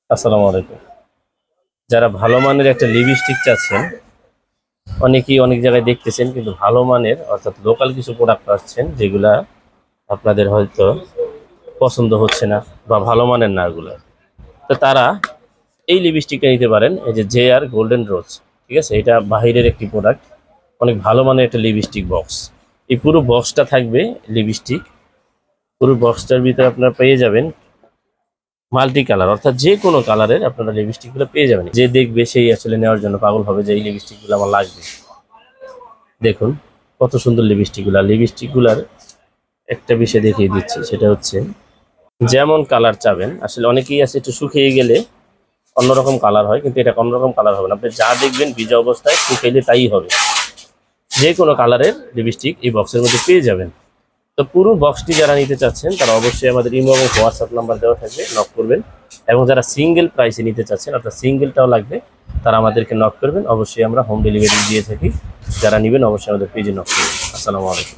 আসসালামু আলাইকুম। যারা ভালো মানের একটা লিপস্টিক চাচ্ছেন, অনেকেই অনেক জায়গায় দেখতেছেন কিন্তু ভালো মানের অর্থাৎ লোকাল কিছু প্রোডাক্ট পাচ্ছেন যেগুলা আপনাদের হয়তো পছন্দ হচ্ছে না বা ভালো মানের না এগুলো। তো তারা এই লিপস্টিকটা নিতে পারেন, এই যে জে আর গোল্ডেন রোজ। ঠিক আছে, এটা বাহিরের একটি প্রোডাক্ট, অনেক ভালো মানের একটা লিপস্টিক বক্স। এই পুরো বক্সটা থাকবে লিপস্টিক। পুরো বক্সটার ভিতরে আপনারা পেয়ে যাবেন মাল্টি কালার, অর্থাৎ যে কোনো কালারের আপনারা লিপস্টিকগুলো পেয়ে যাবেন। যে দেখবে সেই আসলে নেওয়ার জন্য পাগল হবে যে এই লিপস্টিকগুলো আমার লাগবে। দেখুন কত সুন্দর লিপস্টিকগুলার একটা বিষয় দেখিয়ে দিচ্ছি, সেটা হচ্ছে যেমন কালার চাবেন। আসলে অনেকেই আছে একটু শুকিয়ে গেলে অন্যরকম কালার হয়, কিন্তু এটা অন্যরকম কালার হবে না। আপনি যা দেখবেন ভিজা অবস্থায় শুকাইলে তাই হবে। যে কোনো কালারের লিপস্টিক এই বক্সের মধ্যে পেয়ে যাবেন। তো পুরো বক্সটি যারা নিতে চাচ্ছেন তারা অবশ্যই আমাদের ইমো এবং হোয়াটসঅ্যাপ নাম্বার দেওয়া থাকবে, নক করবেন। এবং যারা সিঙ্গেল প্রাইসে নিতে চাচ্ছেন অর্থাৎ সিঙ্গেলটাও লাগবে, তারা আমাদেরকে নক করবেন। অবশ্যই আমরা হোম ডেলিভারি দিয়ে থাকি। যারা নেবেন অবশ্যই আমাদের পেজে নক করবেন। আসসালামু আলাইকুম।